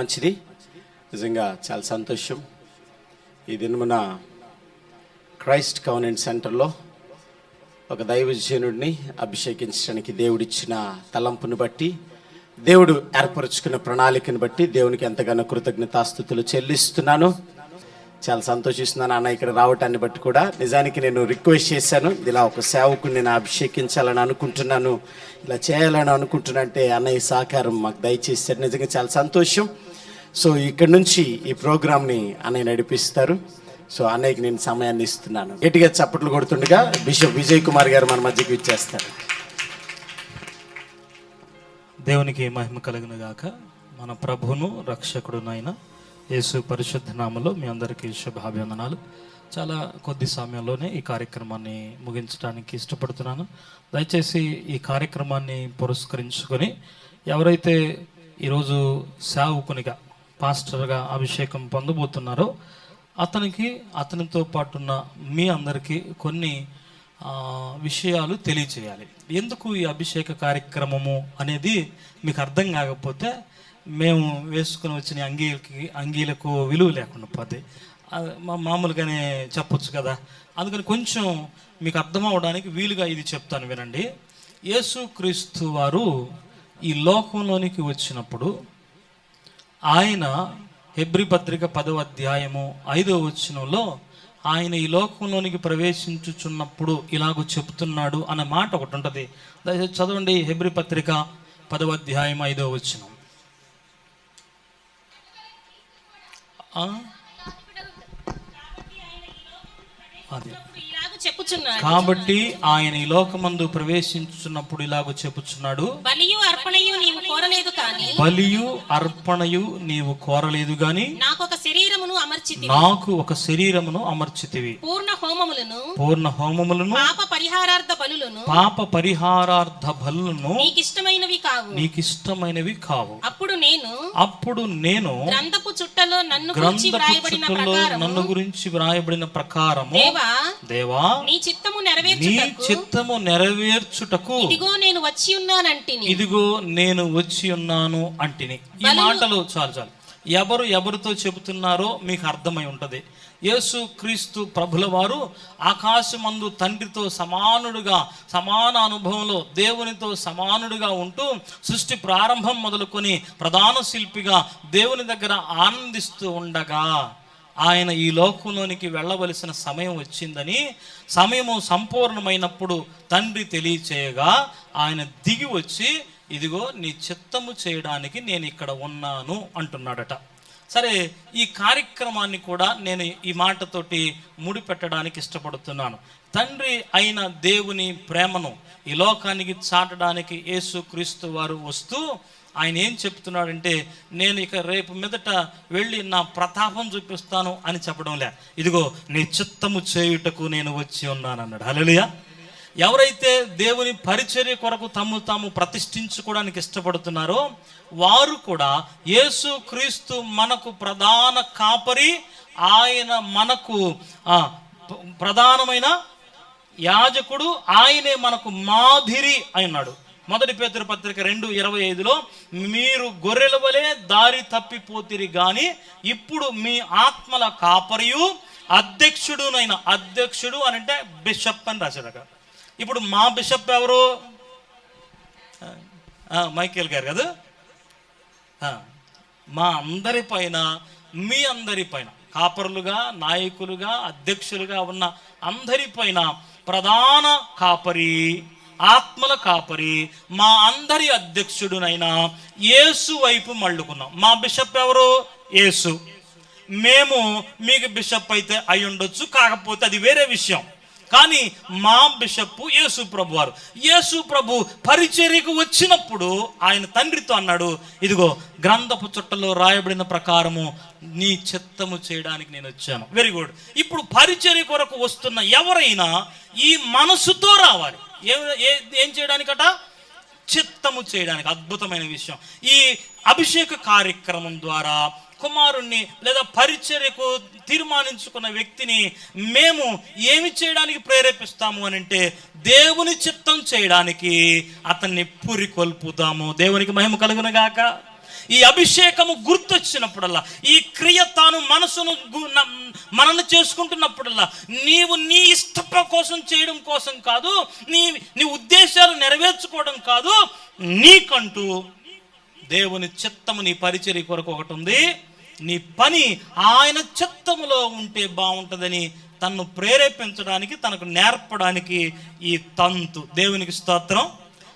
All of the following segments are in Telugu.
మంచిది. నిజంగా చాలా సంతోషం. ఈ దినమున క్రైస్ట్ కవెనెంట్ సెంటర్లో ఒక దైవజనుడిని అభిషేకించడానికి దేవుడిచ్చిన తలంపుని బట్టి, దేవుడు ఏర్పరుచుకున్న ప్రణాళికను బట్టి దేవునికి ఎంతగానో కృతజ్ఞతాస్తుతులు చెల్లిస్తున్నాను. చాలా సంతోషిస్తున్నాను అన్న ఇక్కడ రావటాన్ని బట్టి కూడా. నిజానికి నేను రిక్వెస్ట్ చేశాను, ఇలా ఒక సేవకుని నేను అభిషేకించాలని అనుకుంటున్నాను, ఇలా చేయాలని అనుకుంటున్నా అంటే అన్నయ్య సహకారం మాకు దయచేశారు. నిజంగా చాలా సంతోషం. సో ఇక్కడ నుంచి ఈ ప్రోగ్రామ్ని అన్నయ్య నడిపిస్తారు. సో అన్నయ్యకి నేను సమయాన్ని ఇస్తున్నాను. గట్టిగా చప్పట్లు కొడుతుండగా బిషప్ విజయ్ కుమార్ గారు మన మధ్యకి ఇచ్చేస్తారు. దేవునికి మహిమ కలుగును గాక. మన ప్రభువును రక్షకుడునైన యేసు పరిశుద్ధ నామములో మీ అందరికీ శుభాభివందనాలు. చాలా కొద్ది సమయంలోనే ఈ కార్యక్రమాన్ని ముగించడానికి ఇష్టపడుతున్నాను. దయచేసి ఈ కార్యక్రమాన్ని పురస్కరించుకొని ఎవరైతే ఈరోజు సేవకునిగా పాస్టర్గా అభిషేకం పొందబోతున్నారో అతనితో పాటున్న మీ అందరికీ కొన్ని విషయాలు తెలియచేయాలి. ఎందుకు ఈ అభిషేక కార్యక్రమము అనేది మీకు అర్థం కాకపోతే మేము వేసుకుని వచ్చిన అంగీలకు విలువ లేకుండా పోతే మామూలుగానే చెప్పొచ్చు కదా. అందుకని కొంచెం మీకు అర్థం అవడానికి వీలుగా ఇది చెప్తాను, వినండి. యేసుక్రీస్తు వారు ఈ లోకంలోనికి వచ్చినప్పుడు ఆయన హెబ్రీ పత్రిక 10వ అధ్యాయము 5వ వచనంలో ఆయన ఈ లోకంలోనికి ప్రవేశించుచున్నప్పుడు ఇలాగ చెప్తున్నాడు అనే మాట ఒకటి ఉంటుంది. దయచేసి చదవండి. హెబ్రీ పత్రిక 10వ అధ్యాయం 5వ వచనం. కాబట్టి ఆయన ఈ లోకమందు ప్రవేశించున్నప్పుడు ఇలాగ చెప్పుచున్నాడు, బలియు అర్పణయు నీవు కోరలేదు గాని నాకు ఒక శరీరమును అమర్చితివి, పూర్ణ హోమములను పాప పరిహారార్థ బలులను నీకిష్టమైనవి కావు. అప్పుడు నేను గ్రంథపు చుట్టలో నన్ను గురించి వ్రాయబడిన ప్రకారము దేవా నీ చిత్తము నెరవేర్చుటకు ఇదిగో నేను వచ్చి ఉన్నాను అంటిని. ఈ మాటలు చాలు. ఎవరితో చెబుతున్నారో మీకు అర్థమై ఉంటది. యేసు క్రీస్తు ప్రభుల వారు ఆకాశమందు తండ్రితో సమాన అనుభవంలో దేవునితో సమానుడిగా ఉంటూ సృష్టి ప్రారంభం మొదలుకొని ప్రధాన శిల్పిగా దేవుని దగ్గర ఆనందిస్తూ ఉండగా ఆయన ఈ లోకంలోనికి వెళ్ళవలసిన సమయం వచ్చిందని, సమయము సంపూర్ణమైనప్పుడు తండ్రి తెలియచేయగా ఆయన దిగి వచ్చి ఇదిగో నీ చిత్తము చేయడానికి నేను ఇక్కడ ఉన్నాను అంటున్నాడట. సరే, ఈ కార్యక్రమాన్ని కూడా నేను ఈ మాటతోటి ముడిపెట్టడానికి ఇష్టపడుతున్నాను. తండ్రి అయిన దేవుని ప్రేమను ఈ లోకానికి చాటడానికి యేసుక్రీస్తు వారు వస్తూ ఆయన ఏం చెప్తున్నాడంటే, నేను ఇక రేపు మీదట వెళ్ళి నా ప్రతాపం చూపిస్తాను అని చెప్పడం లే, ఇదిగో నీ చిత్తము చేయుటకు నేను వచ్చి ఉన్నాను అన్నాడు. హల్లెలూయా. ఎవరైతే దేవుని పరిచర్య కొరకు తాము ప్రతిష్ఠించుకోవడానికి ఇష్టపడుతున్నారో వారు కూడా యేసు క్రీస్తు మనకు ప్రధాన కాపరి, ఆయన మనకు ప్రధానమైన యాజకుడు, ఆయనే మనకు మాదిరి అయినాడు. 1 పేతురు పత్రిక 2:25లో మీరు గొర్రెల వలె దారి తప్పిపోతిరి గాని ఇప్పుడు మీ ఆత్మల కాపరియు అధ్యక్షుడు అని అంటే బిషప్ అని రాశారు. ఇప్పుడు మా బిషప్ ఎవరు? మైకేల్ గారు కదా. మా అందరి పైన, మీ అందరి పైన, కాపరులుగా, నాయకులుగా, అధ్యక్షులుగా ఉన్న అందరి పైన ప్రధాన కాపరి, ఆత్మల కాపరి, మా అందరి అధ్యక్షుడునైనా యేసు వైపు మళ్ళుకున్నాం. మా బిషప్ ఎవరు? యేసు. మేము మీకు బిషప్ అయితే అయి ఉండొచ్చు, కాకపోతే అది వేరే విషయం. కానీ మా బిషప్ యేసు ప్రభు వారు. యేసు ప్రభు పరిచర్యకు వచ్చినప్పుడు ఆయన తండ్రితో అన్నాడు, ఇదిగో గ్రంథపు చుట్టలో రాయబడిన ప్రకారము నీ చిత్తము చేయడానికి నేను వచ్చాను. Very good. ఇప్పుడు పరిచర్య కొరకు వస్తున్న ఎవరైనా ఈ మనసుతో రావాలి. ఏం చేయడానికట? చిత్తము చేయడానికి. అద్భుతమైన విషయం. ఈ అభిషేక కార్యక్రమం ద్వారా కుమారుణ్ణి లేదా పరిచర్యకు తీర్మానించుకున్న వ్యక్తిని మేము ఏమి చేయడానికి ప్రేరేపిస్తాము అని అంటే, దేవుని చిత్తం చేయడానికి అతన్ని పురికొల్పుతాము. దేవునికి మహిమ కలుగును గాక. ఈ అభిషేకము గుర్తొచ్చినప్పుడల్లా, ఈ క్రియ తాను మనసును మనల్ని చేసుకుంటున్నప్పుడల్లా, నీవు నీ ఇష్ట కోసం చేయడం కోసం కాదు, నీ ఉద్దేశాలు నెరవేర్చుకోవడం కాదు, నీకంటూ దేవుని చిత్తము నీ పరిచర్య కొరకు ఒకటి ఉంది. నీ పని ఆయన చిత్తములో ఉంటే బాగుంటుందని తన్ను ప్రేరేపించడానికి, తనకు నేర్పడానికి ఈ తంతు. దేవునికి స్తోత్రం.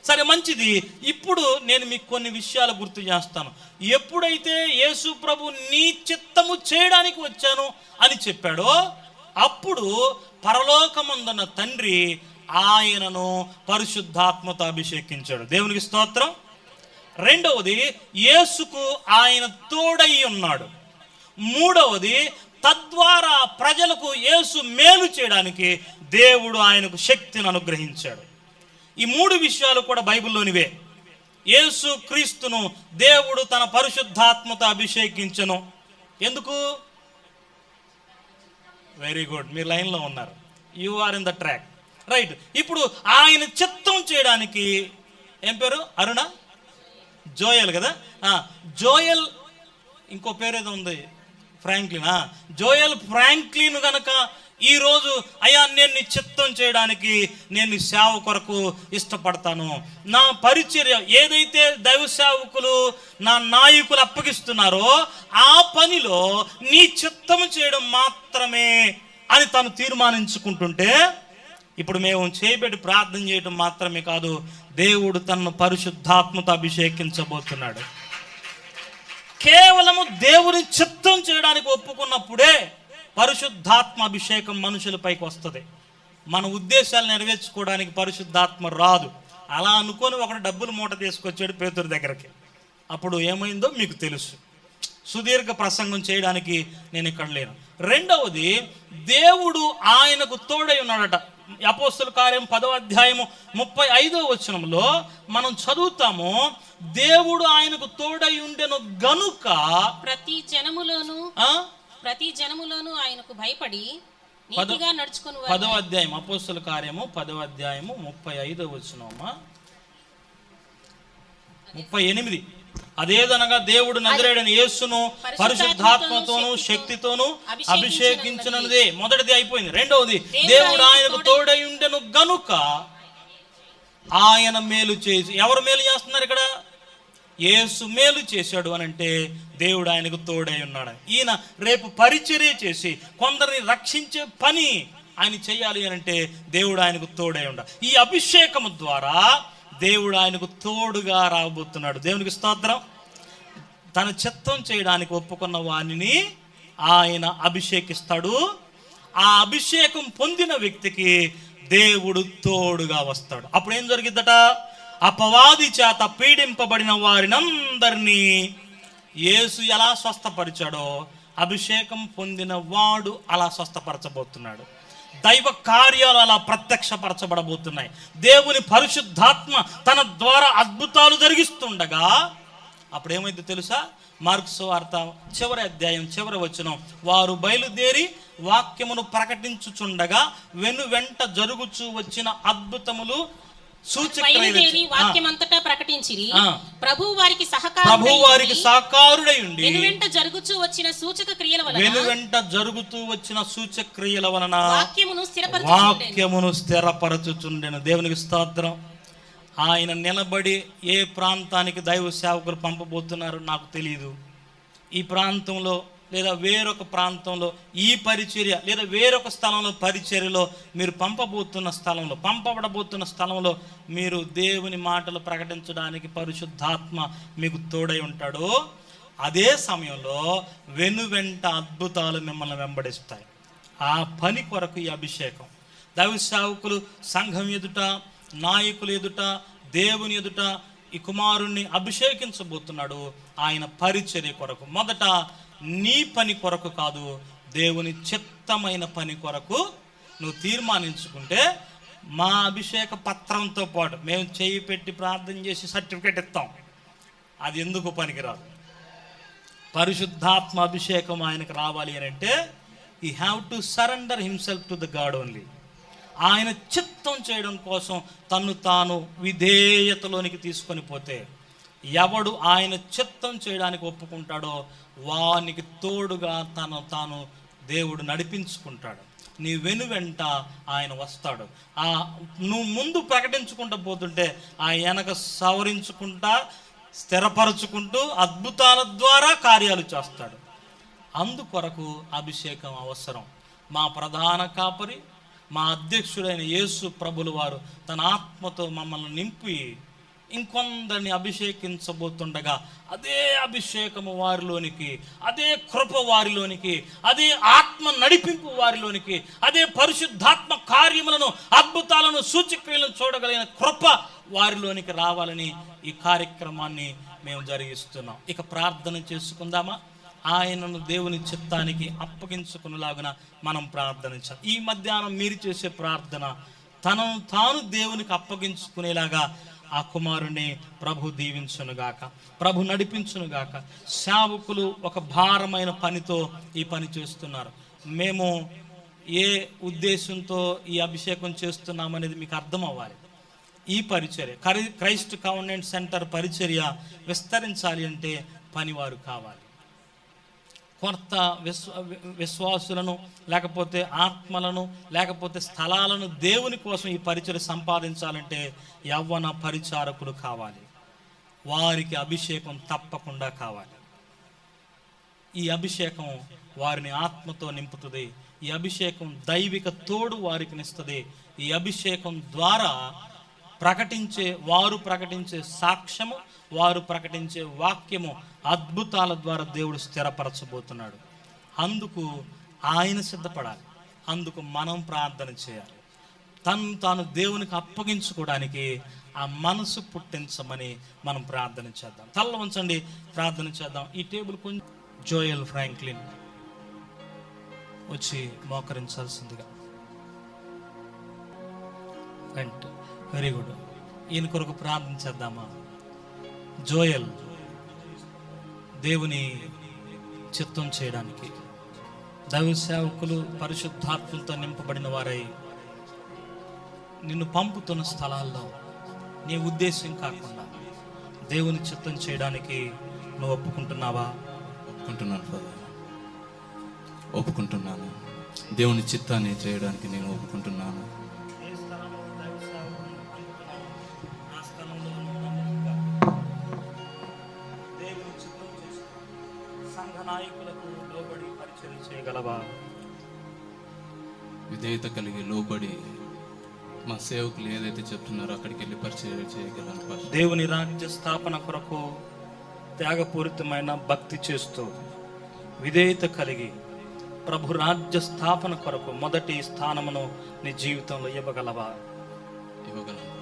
సరే, మంచిది. ఇప్పుడు నేను మీకు కొన్ని విషయాలు గుర్తు చేస్తాను. ఎప్పుడైతే యేసు ప్రభు నీ చిత్తము చేయడానికి వచ్చాను అని చెప్పాడో, అప్పుడు పరలోకమందున్న తండ్రి ఆయనను పరిశుద్ధాత్మతో అభిషేకించాడు. దేవునికి స్తోత్రం. రెండవది, యేసుకు ఆయన తోడై ఉన్నాడు. మూడవది, తద్వారా ప్రజలకు యేసు మేలు చేయడానికి దేవుడు ఆయనకు శక్తిని అనుగ్రహించాడు. ఈ మూడు విషయాలు కూడా బైబిల్లోనివే. యేసు క్రీస్తును దేవుడు తన పరిశుద్ధాత్మతో అభిషేకించను. ఎందుకు? వెరీ గుడ్, మీరు లైన్లో ఉన్నారు. You are in the track, right. ఇప్పుడు ఆయన చిత్తం చేయడానికి ఏం పేరు? అరుణ జోయల్ కదా. జోయల్, ఇంకో పేరు ఏదో ఉంది, ఫ్రాంక్లిన్. జోయల్ ఫ్రాంక్లిన్ గనక ఈరోజు, అయ్యా నేను నీ చిత్తం చేయడానికి నేను నీ సేవ కొరకు ఇష్టపడతాను, నా పరిచర్య ఏదైతే దైవ సేవకులు నా నాయకులు అప్పగిస్తున్నారో ఆ పనిలో నీ చిత్తం చేయడం మాత్రమే అని తను తీర్మానించుకుంటుంటే, ఇప్పుడు మేము చేయబెట్టి ప్రార్థన చేయడం మాత్రమే కాదు, దేవుడు తనను పరిశుద్ధాత్మతో అభిషేకించబోతున్నాడు. కేవలము దేవుని చిత్తం చేయడానికి ఒప్పుకున్నప్పుడే పరిశుద్ధాత్మ అభిషేకం మనుషులపైకి వస్తుంది. మన ఉద్దేశాలు నెరవేర్చుకోవడానికి పరిశుద్ధాత్మ రాదు. అలా అనుకొని ఒకడు డబ్బులు మూట తీసుకొచ్చాడు పేతురు దగ్గరికి. అప్పుడు ఏమైందో మీకు తెలుసు. సుదీర్ఘ ప్రసంగం చేయడానికి నేను ఇక్కడ లేను. రెండవది, దేవుడు ఆయనకు తోడై ఉన్నాడట. అపోస్తల కార్యం 10వ అధ్యాయము 35వ వచనంలో మనం చదువుతాము, దేవుడు ఆయనకు తోడై ఉండెను గనుక ప్రతి జనములోను ఆయనకు భయపడి నీతిగా నడుచుకొని. 10వ అధ్యాయం అపోస్తల కార్యము 10వ అధ్యాయము 35వ వచనమా 38. అదేదనగా దేవుడు నజరేయుడైన యేసును పరిశుద్ధాత్మతోను శక్తితోను అభిషేకించినదే. మొదటిది అయిపోయింది. రెండవది, దేవుడు ఆయనకు తోడై ఉండెను గనుక ఆయన మేలు చేసి. ఎవరు మేలు చేస్తున్నారు ఇక్కడ? యేసు మేలు చేశాడు అని అంటే దేవుడు ఆయనకు తోడై ఉన్నాడు. ఈయన రేపు పరిచర్య చేసి కొందరిని రక్షించే పని ఆయన చేయాలి అని అంటే దేవుడు ఆయనకు తోడై ఉండాలి. ఈ అభిషేకము ద్వారా దేవుడు ఆయనకు తోడుగా రాబోతున్నాడు. దేవునికి స్తోత్రం. తన చిత్తం చేయడానికి ఒప్పుకున్న వారిని ఆయన అభిషేకిస్తాడు. ఆ అభిషేకం పొందిన వ్యక్తికి దేవుడు తోడుగా వస్తాడు. అప్పుడు ఏం జరిగిద్దట? అపవాది చేత పీడింపబడిన వారినందరినీ యేసు ఎలా స్వస్థపరిచాడో అభిషేకం పొందిన వాడు అలా స్వస్థపరచబోతున్నాడు. దైవ కార్యాలు అలా ప్రత్యక్షపరచబడబోతున్నాయి. దేవుని పరిశుద్ధాత్మ తన ద్వారా అద్భుతాలు జరిగిస్తుండగా అప్పుడు ఏమైందో తెలుసా? మార్కు సువార్త చివరి అధ్యాయం చివరి వచనం, వారు బయలుదేరి వాక్యమును ప్రకటించుచుండగా వెనువెంట జరుగుచూ వచ్చిన అద్భుతములు వాక్యమంతటా ప్రకటించిరి. ప్రభువు వారికి సహకారుడై ఉండి వెనువెంట జరుగుతూ వచ్చిన సూచక క్రియల వలన వాక్యమును స్థిరపరచుచుండెను. దేవునికి స్తోత్రం. ఆయన నిలబడి ఏ ప్రాంతానికి దైవ సేవకులు పంపబోతున్నారు నాకు తెలియదు. ఈ ప్రాంతంలో లేదా వేరొక ప్రాంతంలో ఈ పరిచర్య లేదా వేరొక స్థలంలో పరిచర్యలో మీరు పంపబడబోతున్న స్థలంలో మీరు దేవుని మాటలు ప్రకటించడానికి పరిశుద్ధాత్మ మీకు తోడై ఉంటాడు. అదే సమయంలో వెనువెంట అద్భుతాలు మిమ్మల్ని వెంబడిస్తాయి. ఆ పని కొరకు ఈ అభిషేకం దైవ సేవకులు సంఘం ఎదుట, నాయకులు ఎదుట, దేవుని ఎదుట ఈ కుమారుణ్ణి అభిషేకించబోతున్నాడు. ఆయన పరిచర్య కొరకు, మొదట నీ పని కొరకు కాదు, దేవుని చిత్తమైన పని కొరకు నువ్వు తీర్మానించుకుంటే మా అభిషేక పత్రంతో పాటు మేము చేయి పెట్టి ప్రార్థన చేసి సర్టిఫికేట్ ఇస్తాం. అది ఎందుకు పనికిరాదు. పరిశుద్ధాత్మ అభిషేకం ఆయనకు రావాలి అని అంటే he have to surrender himself to the God only. ఆయన చిత్తం చేయడం కోసం తన్ను తాను విధేయతలోనికి తీసుకొని పోతే ఎవడు ఆయన చిత్తం చేయడానికి ఒప్పుకుంటాడో వానికి తోడుగా తాను దేవుడు నడిపించుకుంటాడు. నీ వెనువెంట ఆయన వస్తాడు. నువ్వు ముందు ప్రకటించుకుంటూ పోతుంటే ఆ వెనక సవరించుకుంటా స్థిరపరచుకుంటూ అద్భుతాల ద్వారా కార్యాలు చేస్తాడు. అందుకొరకు అభిషేకం అవసరం. మా ప్రధాన కాపరి, మా అధ్యక్షుడైన యేసు ప్రభుల వారు తన ఆత్మతో మమ్మల్ని నింపి ఇంకొందరిని అభిషేకించబోతుండగా అదే అభిషేకము వారిలోనికి, అదే కృప వారిలోనికి, అదే ఆత్మ నడిపింపు వారిలోనికి, అదే పరిశుద్ధాత్మ కార్యములను, అద్భుతాలను, సూచక్రియలను చూడగలిగిన కృప వారిలోనికి రావాలని ఈ కార్యక్రమాన్ని మేము జరిగిస్తున్నాం. ఇక ప్రార్థన చేసుకుందామా? ఆయనను దేవుని చిత్తానికి అప్పగించుకునేలాగున మనం ప్రార్థన చేయాలి. ఈ మధ్యాహ్నం మీరు చేసే ప్రార్థన తనను తాను దేవునికి అప్పగించుకునేలాగా ఆ కుమారుని ప్రభు దీవించునుగాక, ప్రభు నడిపించునుగాక. సేవకులు ఒక భారమైన పనితో ఈ పని చేస్తున్నారు. మేము ఏ ఉద్దేశంతో ఈ అభిషేకం చేస్తున్నామనేది మీకు అర్థం అవ్వాలి. ఈ పరిచర్య క్రైస్ట్ కాన్వెంట్ సెంటర్ పరిచర్య విస్తరించాలి అంటే పనివారు కావాలి. కొత్త విశ్వాసులను, లేకపోతే ఆత్మలను, లేకపోతే స్థలాలను దేవుని కోసం ఈ పరిచర్య సంపాదించాలంటే యవ్వన పరిచారకులు కావాలి. వారికి అభిషేకం తప్పకుండా కావాలి. ఈ అభిషేకం వారిని ఆత్మతో నింపుతుంది. ఈ అభిషేకం దైవిక తోడు వారికి ఇస్తుంది. ఈ అభిషేకం ద్వారా వారు ప్రకటించే సాక్ష్యము, వారు ప్రకటించే వాక్యము అద్భుతాల ద్వారా దేవుడు స్థిరపరచబోతున్నాడు. అందుకు ఆయన సిద్ధపడాలి. అందుకు మనం ప్రార్థన చేయాలి. తాను దేవునికి అప్పగించుకోవడానికి ఆ మనసు పుట్టించమని మనం ప్రార్థన చేద్దాం. తల్ల ఉంచండి, ప్రార్థన చేద్దాం. ఈ టేబుల్ కొంచెం జోయల్ ఫ్రాంక్లిన్ వచ్చి మోకరించాల్సిందిగా. Very good. ఈయన కొరకు ప్రార్థన చేద్దామా? జోయల్ దేవుని చిత్తం చేయడానికి, దైవ సేవకులు పరిశుద్ధాత్మలతో నింపబడిన వారై నిన్ను పంపుతున్న స్థలాల్లో నీ ఉద్దేశం కాకుండా దేవుని చిత్తం చేయడానికి నువ్వు ఒప్పుకుంటున్నావా? ఒప్పుకుంటున్నాను ఫాదర్, ఒప్పుకుంటున్నాను. దేవుని చిత్తాన్ని చేయడానికి నేను ఒప్పుకుంటున్నాను. విధేయత కలిగి లోబడి మా సేవకులు ఏదైతే చెప్తున్నారో అక్కడికి వెళ్ళి పరిచయం చేయగలను. దేవుని రాజ్య స్థాపన కొరకు త్యాగపూరితమైన భక్తి చేస్తూ విధేయత కలిగి ప్రభు రాజ్య స్థాపన కొరకు మొదటి స్థానమును నీ జీవితంలో ఇవ్వగలవా? ఇవ్వగలను.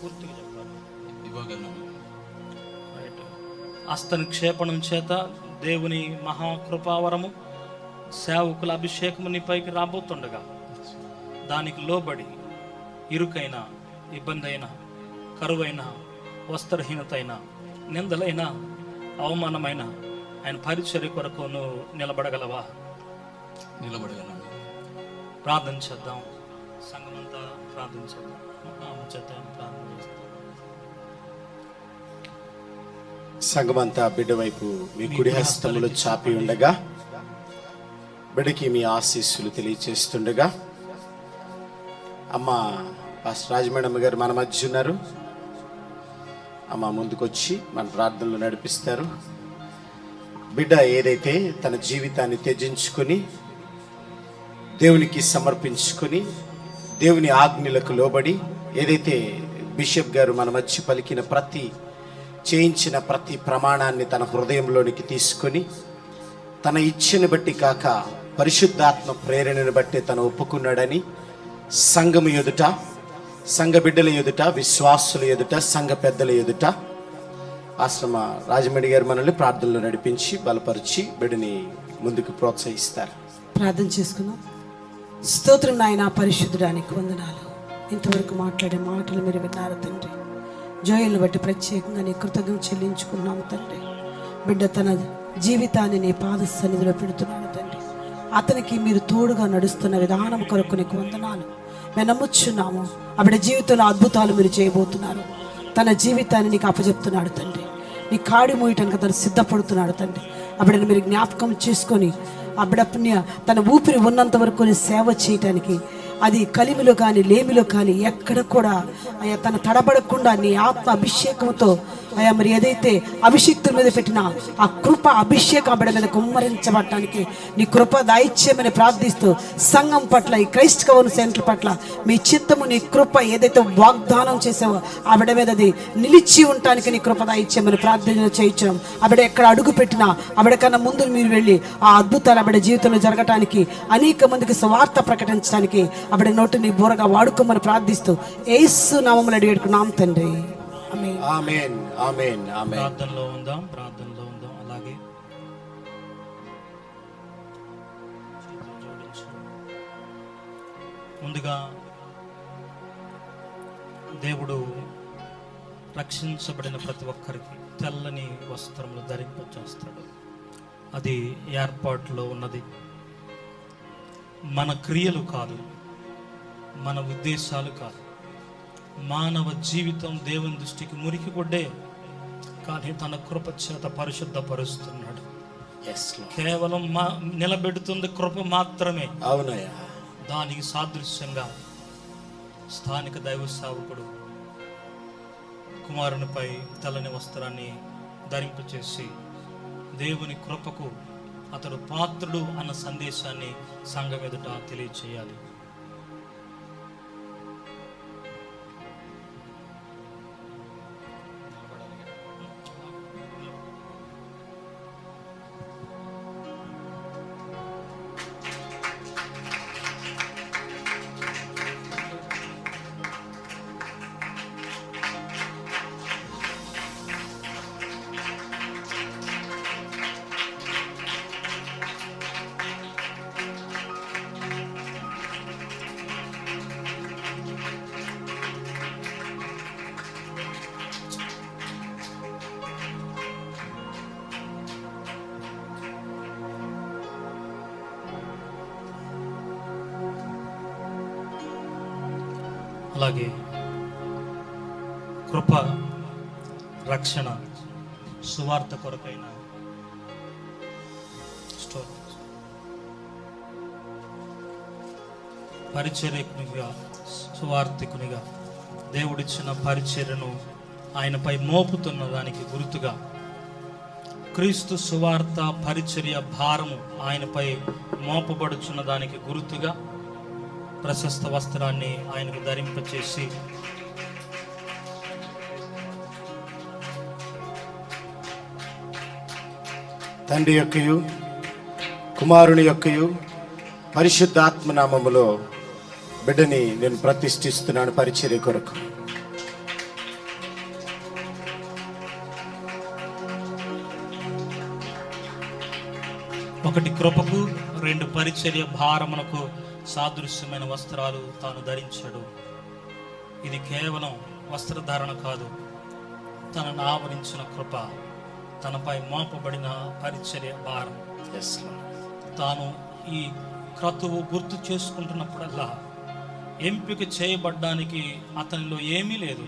పూర్తిగా చెప్పాలి. ఇవ్వగలను. హస్తనిక్షేపణం చేత దేవుని మహాకృపావరము, సేవకుల అభిషేకము నీ పైకి రాబోతుండగా దానికి లోబడి ఇరుకైన, ఇబ్బంది అయినా, కరువైన, వస్త్రహీనతైన, నిందలైన, అవమానమైన ఆయన పరిచర్య కొరకు నువ్వు నిలబడగలవా? నిలబడగలను. ప్రార్థన చేద్దాం. సంఘమంతా ప్రార్థన చేద్దాం. ప్రార్థన చేస్తాం. సంఘమంతా బిడ్డ వైపు మీ కుడి హస్తములు చాపి ఉండగా బిడ్డకి మీ ఆశీస్సులు తెలియచేస్తుండగా, అమ్మ పాస్టర్ రాజమేడమ్మ గారు మన మధ్య ఉన్నారు. అమ్మ ముందుకొచ్చి మన ప్రార్థనలు నడిపిస్తారు. బిడ్డ ఏదైతే తన జీవితాన్ని త్యజించుకొని దేవునికి సమర్పించుకొని దేవుని ఆజ్ఞలకు లోబడి ఏదైతే బిషప్ గారు మన మధ్య పలికిన చేయించిన ప్రతి ప్రమాణాన్ని తన హృదయంలోనికి తీసుకొని తన ఇచ్ఛని బట్టి కాక పరిశుద్ధాత్మ ప్రేరణను బట్టి తను ఒప్పుకున్నాడని సంఘము ఎదుట, సంఘ బిడ్డల ఎదుట, విశ్వాసుల ఎదుట, సంఘ పెద్దల ఎదుట ఆశ్రమ రాజమండ్రి గారు మనల్ని ప్రార్థనలో నడిపించి బలపరిచి బిడ్డని ముందుకు ప్రోత్సహిస్తారు. ప్రార్థన చేసుకుందాం. స్తోత్రం నాయన, పరిశుద్ధుడానికి వందనాలు. ఇంతవరకు మాట్లాడే మాటలు మీరు విన్నారు తండ్రి. జోయల్ని బట్టి ప్రత్యేకంగా నీ కృతజ్ఞత చెల్లించుకున్నాము తండ్రి. బిడ్డ తన జీవితాన్ని నీ పాద సన్నిధిలో పెడుతున్నాను తండ్రి. అతనికి మీరు తోడుగా నడుస్తున్న విధానం కొరకు నీకు వందనాలు. మేము నమ్ముచున్నాము ఆ బిడ్డ జీవితంలో అద్భుతాలు మీరు చేయబోతున్నారు. తన జీవితాన్ని నీకు అప్పచెప్తున్నాడు తండ్రి. నీ కాడి మోయటానికి తను సిద్ధపడుతున్నాడు తండ్రి. అప్పుడని మీరు జ్ఞాపకం చేసుకొని అప్పుడ తన ఊపిరి ఉన్నంత వరకు సేవ చేయటానికి, అది కలిమిలో కానీ లేమిలో కానీ ఎక్కడ కూడా అయ్యా తన తడబడకుండా నీ ఆత్మ అభిషేకంతో అయ్యా మరి ఏదైతే అభిషేక్తుల మీద పెట్టిన ఆ కృప అభిషేకం అబడ మీద కుమ్మరించబడటానికి నీ కృప దాయిచ్యమని ప్రార్థిస్తూ, సంఘం పట్ల ఈ క్రైస్ట్ కవర్ సెంటర్ పట్ల మీ చిత్తము నీ కృప ఏదైతే వాగ్దానం చేసావో ఆవిడ మీద అది నిలిచి ఉండటానికి నీ కృప దాయిచ్యమని ప్రార్థన చేయించడం. ఆవిడ ఎక్కడ అడుగు పెట్టినా ఆవిడ కన్నా ముందు మీరు వెళ్ళి ఆ అద్భుతాలు ఆవిడ జీవితంలో జరగటానికి, అనేక మందికి సువార్త ప్రకటించడానికి ఆవిడ నోటిని బోరగా వాడుకోమని ప్రార్థిస్తూ యేసు నామములో అడిగేట్టుకున్నాం తండ్రి. ఆమేన్. ఆమేన్. ఆమేన్. ఆమేన్. ప్రార్థనలో ఉందాం. అలాగే ముందుగా దేవుడు రక్షించబడిన ప్రతి ఒక్కరికి తెల్లని వస్త్రములు ధరింపచేస్తాడు. అది ఏర్పాటులో ఉన్నది. మన క్రియలు కాదు, మన ఉద్దేశాలు కాదు. మానవ జీవితం దేవుని దృష్టికి మురికి కొడ్డే, కానీ తన కృప చేత పరిశుద్ధపరుస్తున్నాడు. కేవలం నిలబెడుతుంది కృప మాత్రమే. అవునయ్యా. దానికి సాదృశ్యంగా స్థానిక దైవ సేవకుడు కుమారునిపై తెల్లని వస్త్రాన్ని ధరింపచేసి దేవుని కృపకు అతడు పాత్రుడు అన్న సందేశాన్ని సంఘం ఎదుట తెలియచేయాలి. అలాగే కృప, రక్షణ, సువార్త కొరకైన పరిచర్యకునిగా, సువార్థికునిగా దేవుడిచ్చిన పరిచర్యను ఆయనపై మోపుతున్న దానికి గుర్తుగా, క్రీస్తు సువార్త పరిచర్య భారము ఆయనపై మోపబడుచున్న దానికి గుర్తుగా ప్రశస్త వస్త్రాన్ని ఆయనకు ధరింపచేసి తండ్రి యొక్కయు కుమారుని యొక్కయు పరిశుద్ధాత్మ నామములో బిడ్డని నేను ప్రతిష్ఠిస్తున్నాను పరిచర్య కొరకు. ఒకటి కృపకు, రెండు పరిచర్య భారమునకు సాదృశ్యమైన వస్త్రాలు తాను ధరించాడు. ఇది కేవలం వస్త్రధారణ కాదు, తనను ఆవరించిన కృప, తనపై మోపబడిన పరిచర్య భారం. తాను ఈ క్రతువు గుర్తు చేసుకుంటున్నప్పుడల్లా ఎంపిక చేయబడ్డానికి అతనిలో ఏమీ లేదు,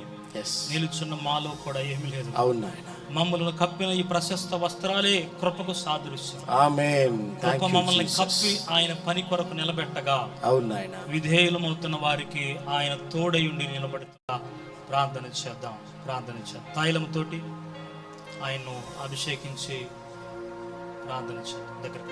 నిలుచున్న మాలో కూడా ఏమీ లేదు. మమ్మల్ని కప్పిన ఈ ప్రశస్త వస్త్రాలే కృపకు సాదృశ్యం. కృప మమ్మల్ని కప్పి ఆయన పని కొరకు నిలబెట్టగా విధేయులమవుతున్న వారికి ఆయన తోడయుండి నిలబెడతా. ప్రార్థన చేద్దాం. తైలముతోటి ఆయన్ను అభిషేకించి ప్రార్థన చేద్దాం. దగ్గర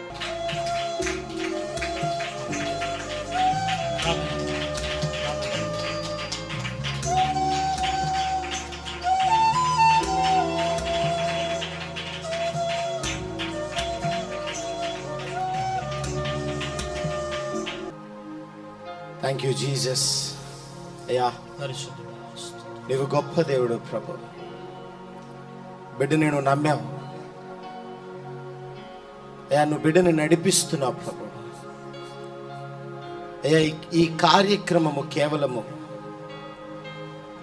థ్యాంక్ యూ జీసస్. అయ్యా నీవు గొప్ప దేవుడు ప్రభు. బిడ్డ నేను నమ్మావు అయ్యా, నువ్వు బిడ్డని నడిపిస్తున్నావు ప్రభు. అయ్యా ఈ కార్యక్రమము కేవలము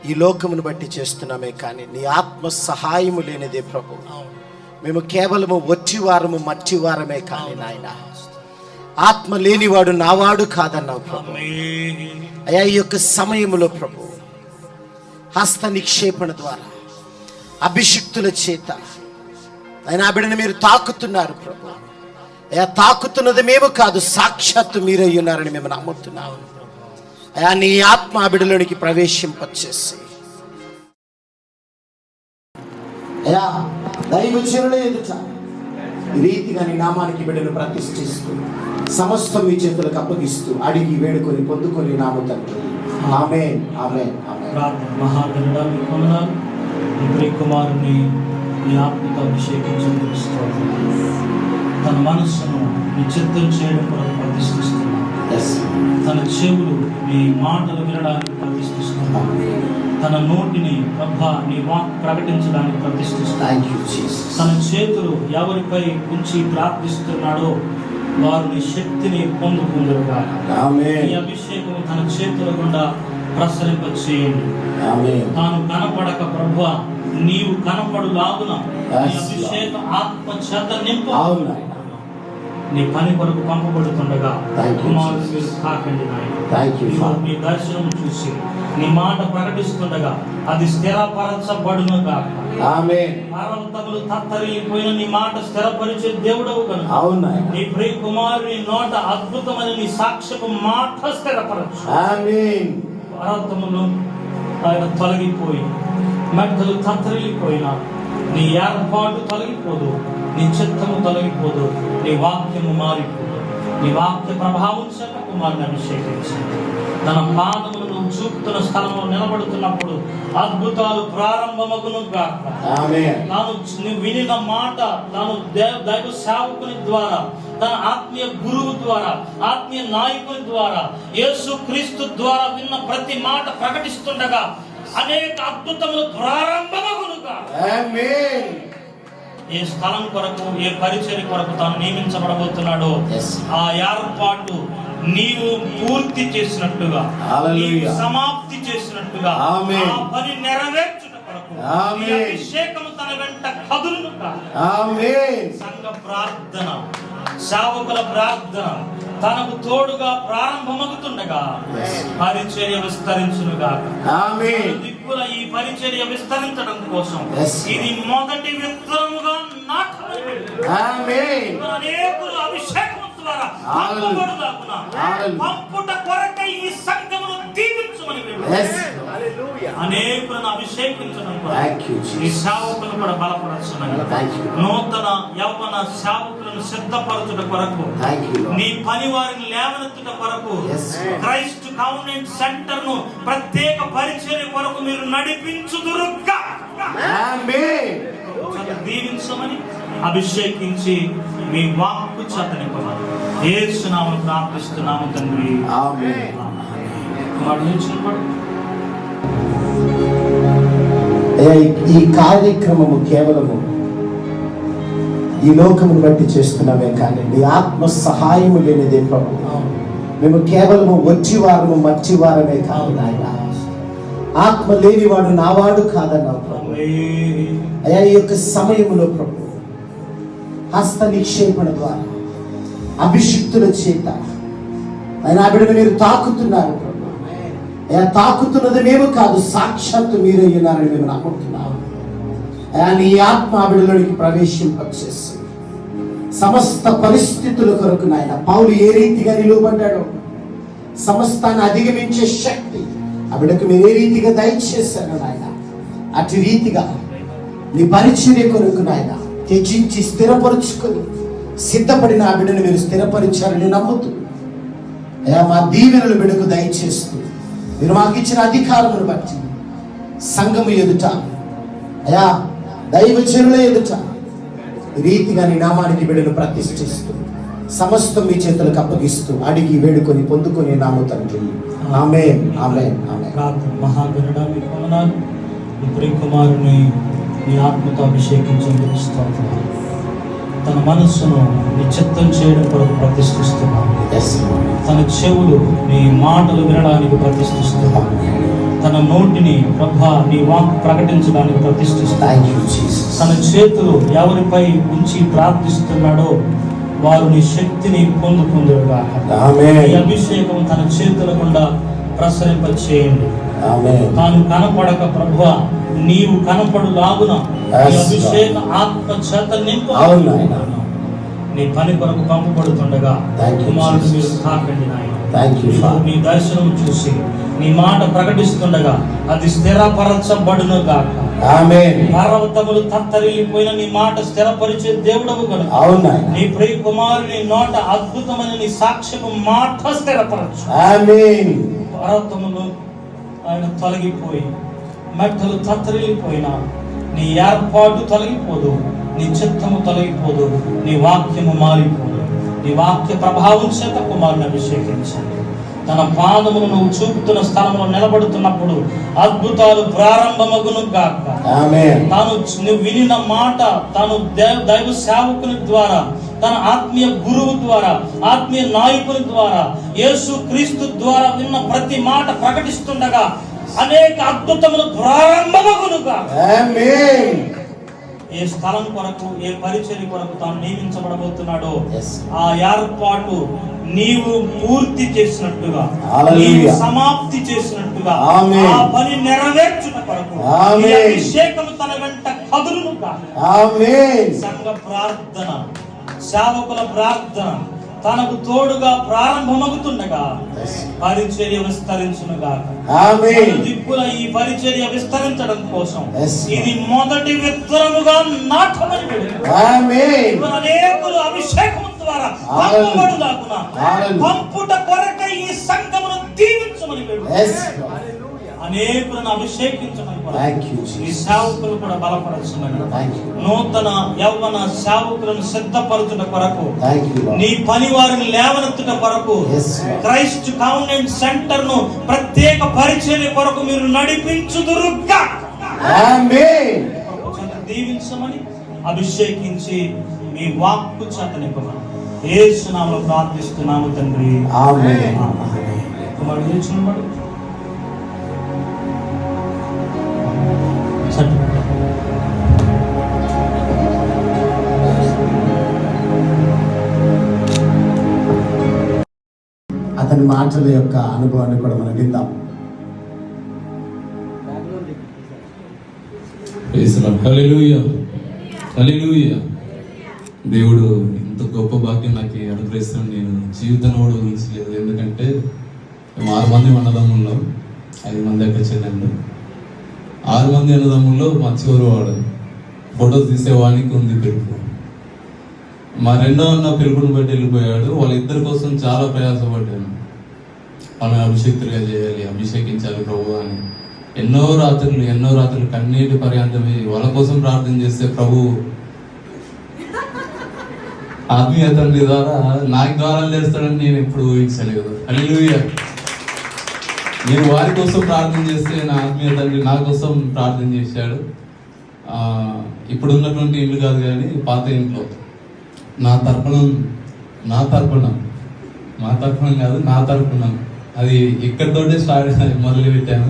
ఈ లోకమును బట్టి చేస్తున్నామే కానీ నీ ఆత్మ సహాయము లేనిదే ప్రభు. మేము కేవలము వట్టివారము మట్టివారమే కానీ నాయన ఆత్మ లేనివాడు నావాడు కాదన్నావు ప్రభు. అయ్యా ఈ యొక్క సమయంలో ప్రభు హస్త నిక్షేపణ ద్వారా అభిషిక్తుల చేత ఆయన బిడ్డను మీరు తాకుతున్నారు ప్రభు. అయ్యా తాకుతున్నది మేము కాదు, సాక్షాత్తు మీరే ఉన్నారని మేము నమ్ముతున్నాము. అయ్యా నీ ఆత్మ ఆ బిడ్డలోనికి ప్రవేశింపచేసి అయ్యా దైవజనుల ఎదుట ఈ రీతిగా నీ నామానికి బిడ్డను ప్రతిష్ఠిస్తూ సమస్తం మీ చేతులకు అప్పగిస్తూ అడిగి వేడుకొని పొందుకొని నామ తండ్రి. ఆమేన్, ఆమేన్, ఆమేన్. మహాగణుడా మీకు వందనాలు. నీ ప్రియ కుమారుని నీ ఆత్మతో అభిషేకించడం తన మనస్సును నిశ్చిత్తం చేయడం కొరకు ప్రతిష్ఠిస్తున్నాను. తన చెవులు నీ మాటలు వినడానికి ప్రతిష్ఠిస్తున్నాను. తన నోటిని ప్రభా నీ వాక్ ప్రకటించడానికి ప్రతిష్ఠిస్తున్నాను. తన చేతులు ఎవరిపై ఉంచి ప్రార్థిస్తున్నాడో వారు నీ శక్తిని పొందుకుందరుగా. ఈ అభిషేకం తన చేతుల గుండా ప్రసరింప చేయండి. తాను కనపడక ప్రభు నీవు కనపడులాగున నీ అభిషేక ఆత్మ చేత నింపు. నీ పని కొరకు పంపబడుతుండగా కుమారుడు మీరు కాకండి నాయన. నీ దర్శనం చూసి నీ మాట ప్రకటిస్తుండగా అది స్థిరపరచబడునుగా. పర్వతములు తత్తరిల్లిపోయిన నీ మాట స్థిరపరిచే దేవుడవు కనుక నీ ప్రియ కుమారుని నోట అద్భుతమైన నీ సాక్ష్యపు మాట స్థిరపరచు. పర్వతములు ఆయన తొలగిపోయి మెట్టలు తత్తరిల్లిపోయిన నీ ఏర్పాటు తొలగిపోదు, నీ చిత్తము తొలగిపోదు, నీ వాక్యము మారిపోదు. నీ వాక్య ప్రభావం చేత కుమారుని అభిషేకించండి. తన పాదములను చూపుతున్న స్థలంలో నిలబడుతున్నప్పుడు అద్భుతాలు ప్రారంభమగును గాక. తాను వినిన మాట తాను దైవ సేవకుని ద్వారా, తన ఆత్మీయ గురువు ద్వారా, ఆత్మీయ నాయకుని ద్వారా, యేసు క్రీస్తు ద్వారా విన్న ప్రతి మాట ప్రకటిస్తుండగా అనేక అద్భుతములు ప్రారంభమగునుగా. ఏ స్థలం కొరకు, ఏ పరిచర్య కొరకు తాను నియమించబడబోతున్నాడో ఆ ఏర్పాటు నీవు పూర్తి చేసినట్టుగా, నీవు సమాప్తి చేసినట్టుగా ఆ పని నెరవేర్చుట కొరకు అభిషేకము తన వెంట కదులునుగా. సంఘ ప్రార్థన, సేవకుల ప్రార్థన తనకు తోడుగా ప్రారంభమవుతుండగా పరిచర్య విస్తరించునుగా. దిక్కుల ఈ పరిచర్య విస్తరించడం కోసం ఇది మొదటి విత్తనముగా నాటబడి అనేకులు అభిషేకం ద్వారా పంపుట కొరకై ఈ సంఘమును దీవించమని అనేకులను అభిషేకించడం ఈ సేవకులు కూడా బలపరచున్నాయి. నూతన యవ్వన సేవకులను సిద్ధపరచుట కొరకు, నీ పని వారిని లేవనెత్తుట కొరకు, క్రైస్ట్ కాన్వెంట్ సెంటర్ ను ప్రత్యేక పరిచర్య కొరకు మీరు నడిపించుదురుగా. దీవించమని అభిషేకించి మీ వాక్కు చేత నింపమని యేసు నామమున ప్రార్థిస్తున్నాము తండ్రి. ఆమేన్. ఈ కార్యక్రమము కేవలము ఈ లోకమును బట్టి చేస్తున్నామే కానీ నీ ఆత్మ సహాయము లేనిదే ప్రభు. మేము కేవలము వచ్చివారము మర్చివారమే కాదు నాయన. ఆత్మ లేనివాడు నావాడు కాదన్నావు ప్రభు. అయ్యా ఈ యొక్క సమయములో ప్రభు హస్త నిక్షేపణ ద్వారా అభిషిక్తుల చేత ఆయన ఆ బిడ్డను మీరు తాకుతున్నారు ప్రభు. అయ్యా తాకుతున్నది మేము కాదు, సాక్షాత్తు మీరే ఉన్నారని మేము నమ్ముతున్నాము. అయ్యా నీ ఆత్మ ఆ బిడ్డలోనికి ప్రవేశింపచేసి సమస్త పరిస్థితుల కొరకు నాయన పౌలు ఏ రీతిగా నిలువబడ్డాడో సమస్తాన్ని అధిగమించే శక్తి ఆ బిడ్డకు మీరు ఏ రీతిగా దయచేశారు నాయన, అటు రీతిగా నీ పరిచర్య కొరకు నాయన త్యజించి స్థిరపరుచుకొని సిద్ధపడిన ఆ బిడ్డను మీరు స్థిరపరిచారని నమ్ముతూ అయ్యా మా దీవెనలు బిడ్డకు దయచేస్తూ మీరు మాకు ఇచ్చిన అధికారమును బట్టి సంఘము ఎదుట అయ్యా దైవజనుల ఎదుట రీతిగా నీ నామానికి బిడ్డను ప్రతిష్ఠిస్తూ సమస్తం మీ చేతులకు అప్పగిస్తూ అడిగి వేడుకొని పొందుకొని నామ తండ్రి. ఆమేన్, ఆమేన్, ఆమేన్. మహాగణుడా మీకు వందనాలు. నీ ప్రియ కుమారుని నీ ఆత్మతో అభిషేకించడం స్తోత్రాలు. తన మనస్సును నిశ్చిత్తం చేయడం కొరకు ప్రతిష్ఠిస్తున్నాను. తన చెవులు నీ మాటలు వినడానికి ప్రతిష్ఠిస్తున్నాను. తన నోటిని ప్రభా నీ వాక్ ప్రకటించడానికి ప్రతిష్ఠిస్తున్నాను. తన చేతులు ఎవరిపై ఉంచి ప్రార్థిస్తున్నాడో వారు నీ శక్తిని పొందుకుందురుగా. ఈ అభిషేకం తన చేతుల గుండా ప్రసరింప చేయండి. తాను కనపడక ప్రభువా నీవు కనపడులాగున నీ అభిషేక ఆత్మ చేత నింపు. నీ పని కొరకు పంపబడుతుండగా కుమారుడు మీరు తాకండి నాయన. నీ దర్శనం చూసి నీ మాట ప్రకటిస్తుండగా అది స్థిరపరచబడును గాక. పర్వతములు తత్తరిల్లిపోయిన నీ మాట స్థిరపరిచే దేవుడవు కనుక నీ ప్రియ కుమారుని నోట అద్భుతమైన నీ సాక్ష్యము మాట స్థిరపరచు. పర్వతములు ఆయన తొలగిపోయి మెట్టలు తత్తరిల్లిపోయిన నీ ఏర్పాటు తొలగిపోదు, నీ చిత్తము తొలగిపోదు, నీ వాక్యము మారిపోదు. నీ వాక్య ప్రభావం చేత కుమారుని అభిషేకించండి. తన పాదమును నువ్వు చూపుతున్న స్థలంలో నిలబడుతున్నప్పుడు అద్భుతాలు ప్రారంభమగును గాక. తాను నువ్వు వినిన మాట తాను దైవ సేవకుని ద్వారా, తన ఆత్మీయ గురువు ద్వారా, ఆత్మీయ నాయకుని ద్వారా, యేసు క్రీస్తు ద్వారా విన్న ప్రతి మాట ప్రకటిస్తుండగా అనేక అద్భుతములు ప్రారంభమగును గాక. ఏ స్థలం కొరకు, ఏ పరిచర్య కొరకు తాను నియమించబడబోతున్నాడో ఆ ఏర్పాటు నీవు పూర్తి చేసినట్టుగా, నీవు సమాప్తి చేసినట్టుగా ఆ పని నెరవేర్చుట కొరకు అభిషేకము తన వెంట కదులునుగా. సంఘ ప్రార్థన, సేవకుల ప్రార్థన తనకు తోడుగా ప్రారంభమవుతుండగా పరిచర్య విస్తరించునుగా. దిక్కుల ఈ పరిచర్య విస్తరించడం కోసం ఇది మొదటి విత్తనముగా నాటమని అనేకులు అభిషేకం ద్వారా పంపబడులాగున పంపుట కొరకై ఈ సంఘమును దీవించమని అనేకులను అభిషేకించమని ఈ సేవకులు కూడా బలపరచమని, నూతన యవ్వన సేవకులను సిద్ధపరచుట కొరకు, నీ పని వారిని లేవనెత్తుట కొరకు, క్రైస్ట్ కాన్వెంట్ సెంటర్ ను ప్రత్యేక పరిచర్య కొరకు మీరు నడిపించుదురుగా దీవించమని, అభిషేకించి మీ వాక్కు చేత నింపమని యేసు నామములో ప్రార్థిస్తున్నాము తండ్రి. ఆమేన్. కుమారుడు అతని మాటల యొక్క అనుభవాన్ని కూడా మనం విందాం. హల్లెలూయా, హల్లెలూయా. దేవుడు ఇంత గొప్ప భాగ్యం నాకు అనుగ్రహిస్తాను నేను జీవితంలో కూడా ఊహించలేదు. ఎందుకంటే 6 మంది అన్నదమ్ముల్లో 5 మంది అక్కడ చెల్లెళ్ళు, 6 మంది అన్నదమ్ముల్లో మా చివరి వాడు ఫోటోస్ తీసేవానికి ఉంది పిలుపు. మా రెండో అన్న పిలుపుని బట్టి వెళ్ళిపోయాడు. వాళ్ళిద్దరి కోసం చాలా ప్రయాసపడ్డాను. వాళ్ళని అభిషేక్తులుగా చేయాలి, అభిషేకించాలి ప్రభు అని ఎన్నో రాత్రులు కన్నీటి పర్యంతమే వాళ్ళ కోసం ప్రార్థన చేస్తే ప్రభు ఆత్మీయ తండ్రి ద్వారా నాకు ద్వారా చేస్తాడని నేను ఎప్పుడు ఊహించలేదు. హల్లెలూయా. నేను వారి కోసం ప్రార్థన చేస్తే నా ఆత్మీయ తండ్రి నా కోసం ప్రార్థన చేశాడు. ఇప్పుడు ఉన్నటువంటి ఇల్లు కాదు కానీ పాత ఇంట్లో నా తరపున అది ఇక్కడితోటే మొదలు పెట్టాను.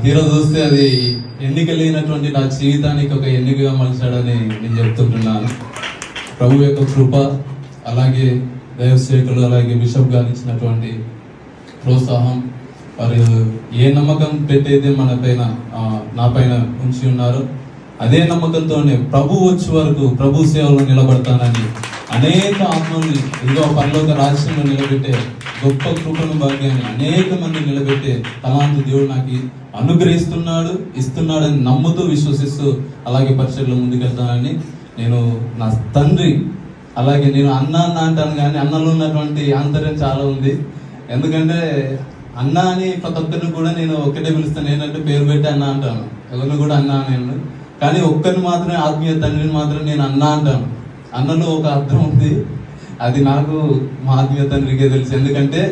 తీరా చూస్తే అది ఎన్నిక లేనటువంటి నా జీవితానికి ఒక ఎన్నికగా మలిచాడని నేను చెప్తుంటున్నాను. ప్రభు యొక్క కృప, అలాగే దైవసేవకులు, అలాగే బిషప్ గారు ఇచ్చినటువంటి ప్రోత్సాహం, వారు ఏ నమ్మకం పెట్టేది నా పైన ఉంచి ఉన్నారో అదే నమ్మకంతోనే ప్రభు వచ్చే వరకు ప్రభు సేవలో నిలబడతానని అనేక ఆత్మల్ని ఇదిగో పరలోక రాజ్యంలో నిలబెట్టే గొప్ప కృపను భాగ్యాన్ని అనేక మంది నిలబెట్టే తలాంతు దేవుడు నాకు అనుగ్రహిస్తున్నాడు, ఇస్తున్నాడని నమ్ముతూ విశ్వసిస్తూ అలాగే పరిచర్లో ముందుకెళ్తానని నేను నా తండ్రి, అలాగే నేను అన్న అంటాను కానీ అన్నలో ఉన్నటువంటి ఆంతర్యం చాలా ఉంది. ఎందుకంటే అన్న అని ప్రతి ఒక్కరిని కూడా నేను ఒక్కటే పిలుస్తాను, ఏంటంటే పేరు పెట్టి అన్న అంటాను, ఎవరిని కూడా అన్న నేను. కానీ ఒక్కరిని మాత్రమే, ఆత్మీయ తండ్రిని మాత్రం నేను అన్న అంటాను. అన్నలో ఒక అర్థం ఉంది, అది నాకు మా ఆత్మీయ తండ్రికే తెలుసు. ఎందుకంటే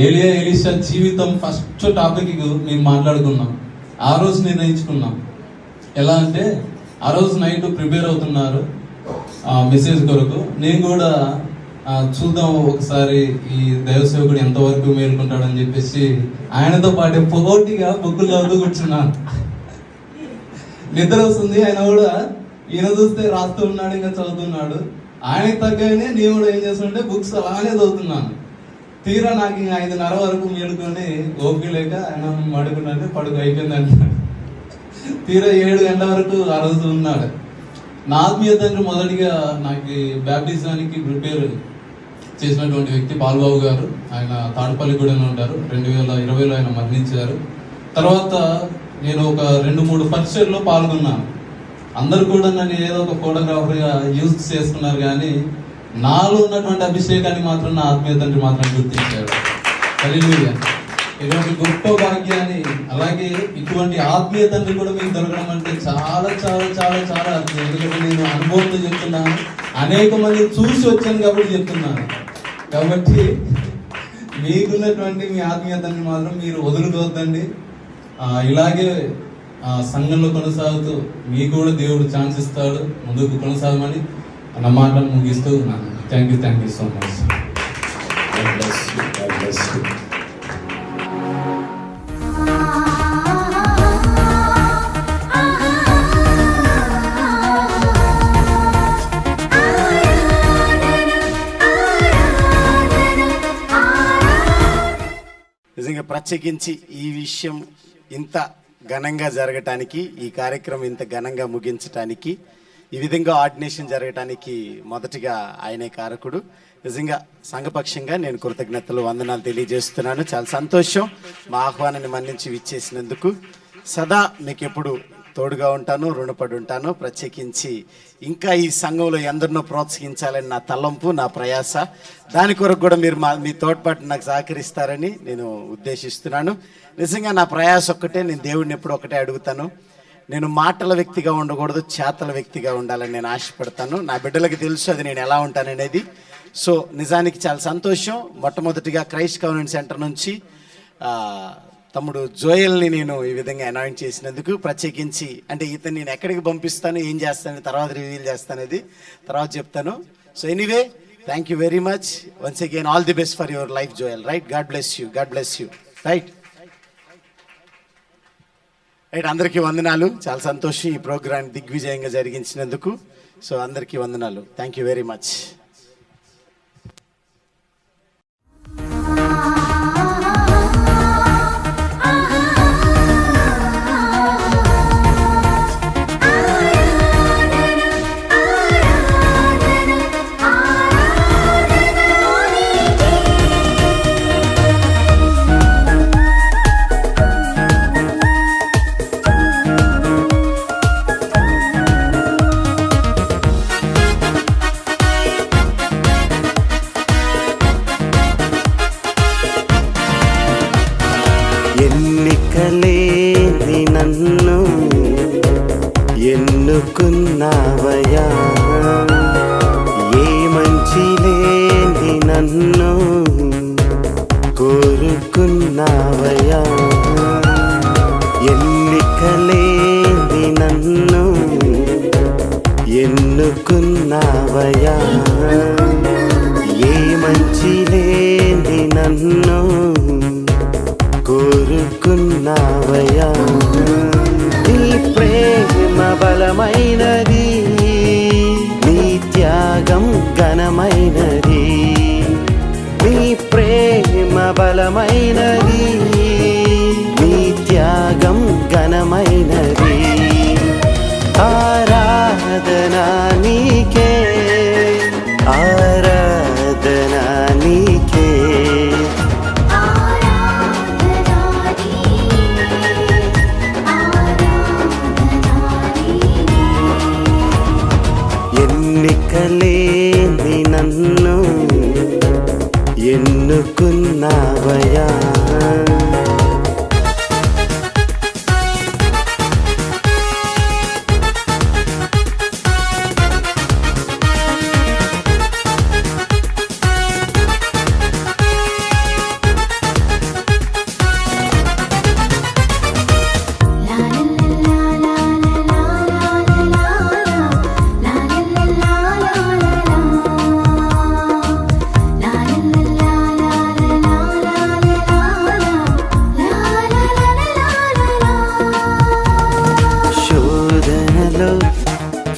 ఏలియా ఎలీషా జీవితం ఫస్ట్ టాపిక్ మేము మాట్లాడుకున్నాం. ఆ రోజు నిర్ణయించుకున్నాం. ఎలా అంటే ఆ రోజు నైట్ ప్రిపేర్ అవుతున్నారు మెసేజ్ కొరకు. నేను కూడా చూద్దాం ఒకసారి ఈ దైవసేవకుడు ఎంతవరకు మేలుకుంటాడని చెప్పేసి ఆయనతో పాటు పోటీగా బుక్కులు చదువుతూ కూర్చున్నాను. నిద్ర వస్తుంది, ఆయన కూడా ఈయన చూస్తే రాస్తూ ఉన్నాడు, ఇంకా చదువుతున్నాడు. ఆయనకి తగ్గనే నేను కూడా ఏం చేస్తుంటే బుక్స్ అలానే చదువుతున్నాను. తీరా నాకు ఇంకా 5:30 వరకు మేలుకొని ఓపిక లేక ఆయన పడుకున్నాంటే పడుకు అయిపోయిందంట. తీరా 7 గంటల వరకు ఆ రోజు ఉన్నాడు. నా ఆత్మీయ తండ్రి మొదటిగా నాకు బ్యాప్టిజానికి ప్రిపేర్ చేసినటువంటి వ్యక్తి బాలబాబు గారు. ఆయన తాడుపల్లిగూడెంలో ఉంటారు. 2020లో ఆయన మరణించారు. తర్వాత నేను ఒక 2-3 పరిచయల్లో పాల్గొన్నాను. అందరు కూడా నన్ను ఏదో ఒక ఫోటోగ్రాఫర్గా యూజ్ చేసుకున్నారు, కానీ నాలో ఉన్నటువంటి అభిషేకాన్ని మాత్రం నా ఆత్మీయ తండ్రి మాత్రం గుర్తించాడు. హల్లెలూయా. ఇటువంటి గొప్ప భాగ్యాన్ని, అలాగే ఇటువంటి ఆత్మీయ తండ్రి కూడా మీకు దొరకడం అంటే చాలా చాలా చాలా చాలా అర్థం. ఎందుకంటే నేను అనుభవంతో చెప్తున్నాను, అనేక మంది చూసి వచ్చాను కాబట్టి చెప్తున్నాను. కాబట్టి మీకున్నటువంటి మీ ఆత్మీయ తండ్రి మాత్రం మీరు వదులుకోవద్దండి. ఇలాగే సంఘంలో కొనసాగుతూ మీకు కూడా దేవుడు ఛాన్స్ ఇస్తాడు, ముందుకు కొనసాగమని నా మాటలు ముగిస్తూ ఉన్నాను. Thank you so much. నిజంగా ప్రత్యేకించి ఈ విషయం ఇంత ఘనంగా జరగటానికి, ఈ కార్యక్రమం ఇంత ఘనంగా ముగించటానికి, ఈ విధంగా ఆర్డినేషన్ జరగటానికి మొదటిగా ఆయనే కారకుడు. నిజంగా సంఘపక్షంగా నేను కృతజ్ఞతలు, వందనాలు తెలియజేస్తున్నాను. చాలా సంతోషం మా ఆహ్వానాన్ని మన్నించి విచ్చేసినందుకు. సదా మీకు ఎప్పుడు తోడుగా ఉంటాను, రుణపడి ఉంటాను. ప్రత్యేకించి ఇంకా ఈ సంఘంలో ఎందరినో ప్రోత్సహించాలని నా తలంపు, నా ప్రయాస. దాని కొరకు కూడా మీరు మీ తోడ్పాటు నాకు సహకరిస్తారని నేను ఉద్దేశిస్తున్నాను. నిజంగా నా ప్రయాస ఒక్కటే, నేను దేవుడిని ఎప్పుడు ఒకటే అడుగుతాను, నేను మాటల వ్యక్తిగా ఉండకూడదు, చేతల వ్యక్తిగా ఉండాలని నేను ఆశపడతాను. నా బిడ్డలకు తెలుసు అది నేను ఎలా ఉంటాననేది. సో నిజానికి చాలా సంతోషం. మొట్టమొదటిగా క్రైస్ట్ కవెనెంట్ సెంటర్ నుంచి తమ్ముడు జోయల్ని నేను ఈ విధంగా అనాయింట్ చేసినందుకు ప్రత్యేకించి, అంటే ఇతను నేను ఎక్కడికి పంపిస్తాను, ఏం చేస్తాను తర్వాత రివీల్ చేస్తానది తర్వాత చెప్తాను. So anyway, thank you very much once again. All the best for your life Joel. Right, God bless you, God bless you. Right right అందరికీ వందనాలు. చాలా సంతోషం ఈ ప్రోగ్రామ్ దిగ్విజయంగా జరిగించినందుకు. సో అందరికీ వందనాలు. Thank you very much. ఎన్నికలేని నన్ను ఎన్నుకున్నావయ్యా, ఏ మంచి లేని నన్ను కోరుకున్నావయ్యా. ఎన్నికలేని నన్ను ఎన్నుకున్నావయ్యా, ఏ మంచి లేని నన్ను కోరుకున్నావయ్యా. నీ ప్రేమ బలమైనది, నీ త్యాగం ఘనమైనది. నీ ప్రేమ బలమైనది, నీ త్యాగం ఘనమైనది. ఆరాధనా నీకే, ఆరాధనా నీకే. ఎన్నికలేని నన్ను ఎన్నుకున్నావయ్యా.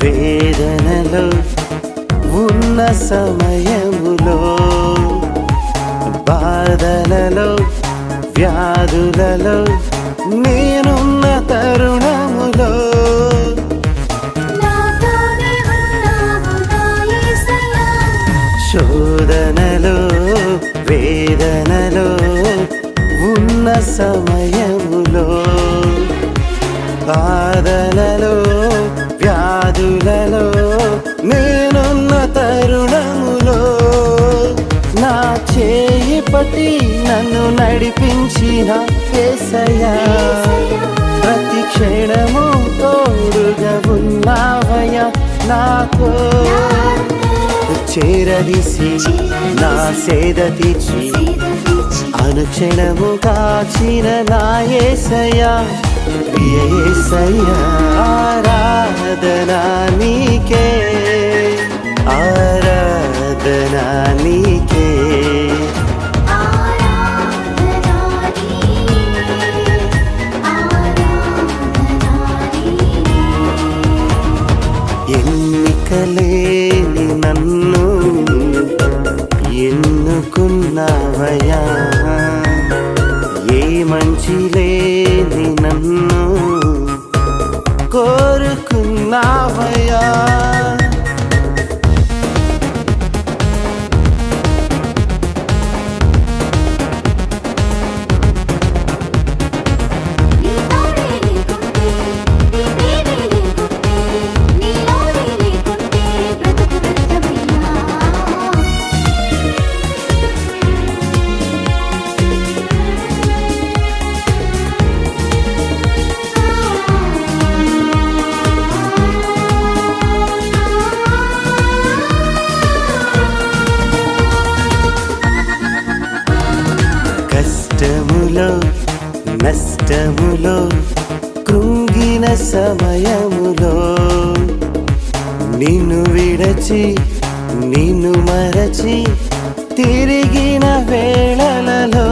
వేదనలో ఉన్న సమయములో, బాధలలో వ్యాధులలో నేనున్న తరుణములో, సమయములో, బాధలలో వ్యాధులలో నేనున్న తరుణములో, నా చేయి పట్టి నన్ను నడిపించిన యేసయ్యా, ప్రతి క్షణము తోడుగా ఉన్నావయ్యా నాతో. చేరదీసి నా సేద తీర్చి అనుక్షణము కాచిన నా యేసయ్యా, ప్రియ యేసయ్యా, ఆరాధనా నీకే, ఆరాధనా నీకే. ఎన్నికలేని నన్ను ఎన్నుకున్నావయ్యా, ఏ మంచి లేని నన్ను కోరుకున్నావయ్యా. కష్టములో నష్టములో కృంగిన సమయములో, నిన్ను విడచి నిన్ను మరచి తిరిగిన వేళలలో,